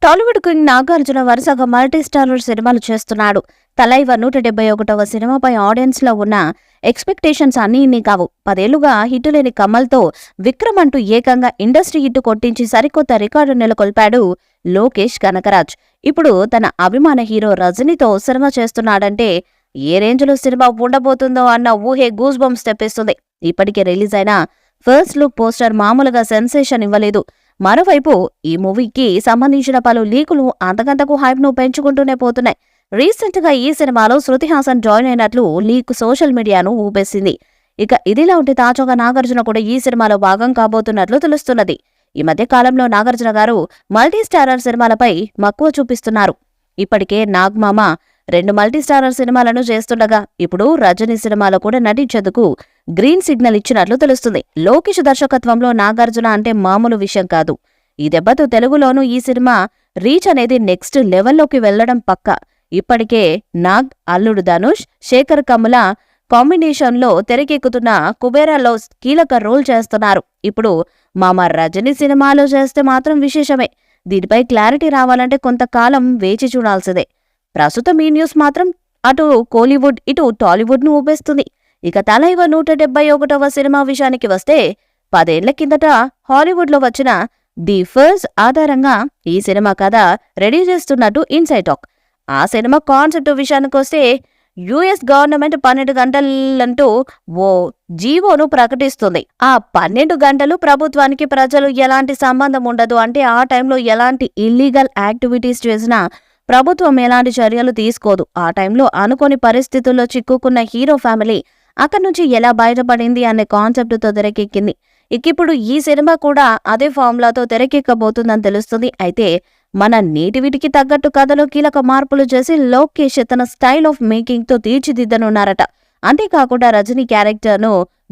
Tollywood queen Nagarjuna వరుసగా multi starrer సినిమాలు చేస్తున్నాడు. తలైవ 171వ సినిమాపై ఆడియన్స్ లో ఉన్న ఎక్స్పెక్టేషన్స్ అన్నీ ఇన్ని కావు. 10 ఏళ్లుగా హిట్ లేని కమల్తో విక్రమ్ అంటూ ఏకంగా ఇండస్ట్రీ హిట్ కొట్టించి సరికొత్త రికార్డు నెలకొల్పాడు లోకేష్ కనకరాజ్. ఇప్పుడు తన అభిమాన హీరో రజనీతో సినిమా చేస్తున్నాడంటే ఏ రేంజ్లో సినిమా ఉండబోతుందో అన్న ఊహే గూస్ బంప్స్ తెప్పిస్తుంది. ఇప్పటికే రిలీజ్ అయిన ఫస్ట్ లుక్ పోస్టర్ మామూలుగా సెన్సేషన్ ఇవ్వలేదు. మరోవైపు ఈ మూవీకి సంబంధించిన పలు లీకులు అంతకంతకు హైప్ ను పెంచుకుంటూనే పోతున్నాయి. రీసెంట్ గా ఈ సినిమాలో శృతి హాసన్ జాయిన్ అయినట్లు లీక్ సోషల్ మీడియాను ఊపేసింది. ఇక ఇదిలా ఉంటే తాజాగా నాగార్జున కూడా ఈ సినిమాలో భాగం కాబోతున్నట్లు తెలుస్తున్నది. ఈ మధ్య కాలంలో నాగార్జున గారు మల్టీ స్టారర్ సినిమాలపై మక్కువ చూపిస్తున్నారు. ఇప్పటికే నాగ్మామ 2 మల్టీ స్టారర్ సినిమాలను చేస్తుండగా ఇప్పుడు రజనీ సినిమాలో కూడా నటించేందుకు గ్రీన్ సిగ్నల్ ఇచ్చినట్లు తెలుస్తుంది. లోకేష్ దర్శకత్వంలో నాగార్జున అంటే మామూలు విషయం కాదు. ఈ దెబ్బతో తెలుగులోనూ ఈ సినిమా రీచ్ అనేది నెక్స్ట్ లెవెల్లోకి వెళ్లడం పక్కా. ఇప్పటికే నాగ్, అల్లుడు ధనుష్, శేఖర్ కమ్ముల కాంబినేషన్లో తెరకెక్కుతున్న కుబేరాలో కీలక రోల్ చేస్తున్నారు. ఇప్పుడు మామ రజనీ సినిమాలో చేస్తే మాత్రం విశేషమే. దీనిపై క్లారిటీ రావాలంటే కొంతకాలం వేచి చూడాల్సిందే. ప్రస్తుతం ఈ న్యూస్ మాత్రం అటు కోలీవుడ్ ఇటు టాలీవుడ్ ను ఊపేస్తుంది. ఇక తలైవ 171వ సినిమా విషయానికి వస్తే 10 ఏళ్ల కిందట హాలీవుడ్ లో వచ్చిన ది ఫర్స్ ఆధారంగా ఈ సినిమా కథ రెడీ చేస్తున్నట్టు ఇన్సైడ్ టాక్. ఆ సినిమా కాన్సెప్ట్ విషయానికొస్తే యుఎస్ గవర్నమెంట్ 12 గంటలంటూ ఓ జీవోను ప్రకటిస్తుంది. ఆ 12 గంటలు ప్రభుత్వానికి ప్రజలు ఎలాంటి సంబంధం ఉండదు. అంటే ఆ టైంలో ఎలాంటి ఇల్లీగల్ యాక్టివిటీస్ చేసినా ప్రభుత్వం ఎలాంటి చర్యలు తీసుకోదు. ఆ టైంలో అనుకోని పరిస్థితుల్లో చిక్కుకున్న హీరో ఫ్యామిలీ అక్కడి నుంచి ఎలా బయటపడింది అనే కాన్సెప్ట్తో తెరకెక్కింది. ఇప్పుడు ఈ సినిమా కూడా అదే ఫార్ములాతో తెరకెక్కబోతుందని తెలుస్తుంది. అయితే మన నేటివిటికి తగ్గట్టు కథలో కీలక మార్పులు చేసి లోకేష్ తన స్టైల్ ఆఫ్ మేకింగ్ తో తీర్చిదిద్దనున్నారట. అంతేకాకుండా రజనీ క్యారెక్టర్ను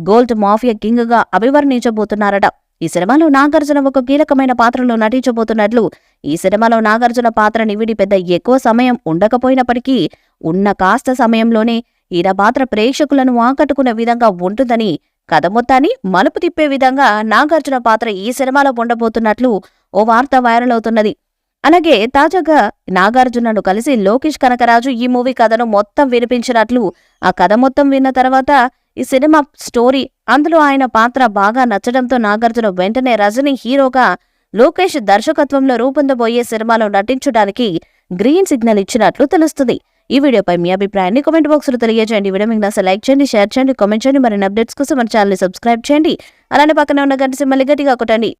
గోల్డ్ మాఫియా కింగ్ గా అభివర్ణించబోతున్నారట. ఈ సినిమాలో నాగార్జున ఒక కీలకమైన పాత్రలో నటించబోతున్నట్లు, ఈ సినిమాలో నాగార్జున పాత్ర నివిడి పెద్ద ఎక్కువ సమయం ఉండకపోయినప్పటికీ ఉన్న కాస్త సమయంలోనే ఈయన పాత్ర ప్రేక్షకులను ఆకట్టుకునే విధంగా ఉంటుందని, కథ మొత్తాన్ని మలుపు తిప్పే విధంగా నాగార్జున పాత్ర ఈ సినిమాలో ఉండబోతున్నట్లు ఓ వార్త వైరల్ అవుతున్నది. అలాగే తాజాగా నాగార్జునను కలిసి లోకేష్ కనకరాజు ఈ మూవీ కథను మొత్తం వినిపించినట్లు, ఆ కథ మొత్తం విన్న తర్వాత ఈ సినిమా స్టోరీ, అందులో ఆయన పాత్ర బాగా నచ్చడంతో నాగార్జున వెంటనే రజనీ హీరోగా లోకేష్ దర్శకత్వంలో రూపొందబోయే సినిమాలో నటించడానికి గ్రీన్ సిగ్నల్ ఇచ్చినట్లు తెలుస్తుంది. ఈ వీడియోపై మీ అభిప్రాయాన్ని కామెంట్ బాక్స్ లో తెలియజేయండి. వీడియో మీకు నచ్చితే లైక్ చేయండి, షేర్ చేయండి, కామెంట్ చేయండి. మరిన్ని అప్డేట్స్ కోసం మన ఛానల్ ని సబ్స్క్రైబ్ చేయండి. అలానే పక్కన ఉన్న గంట సింబల్ గట్టిగా కొట్టండి.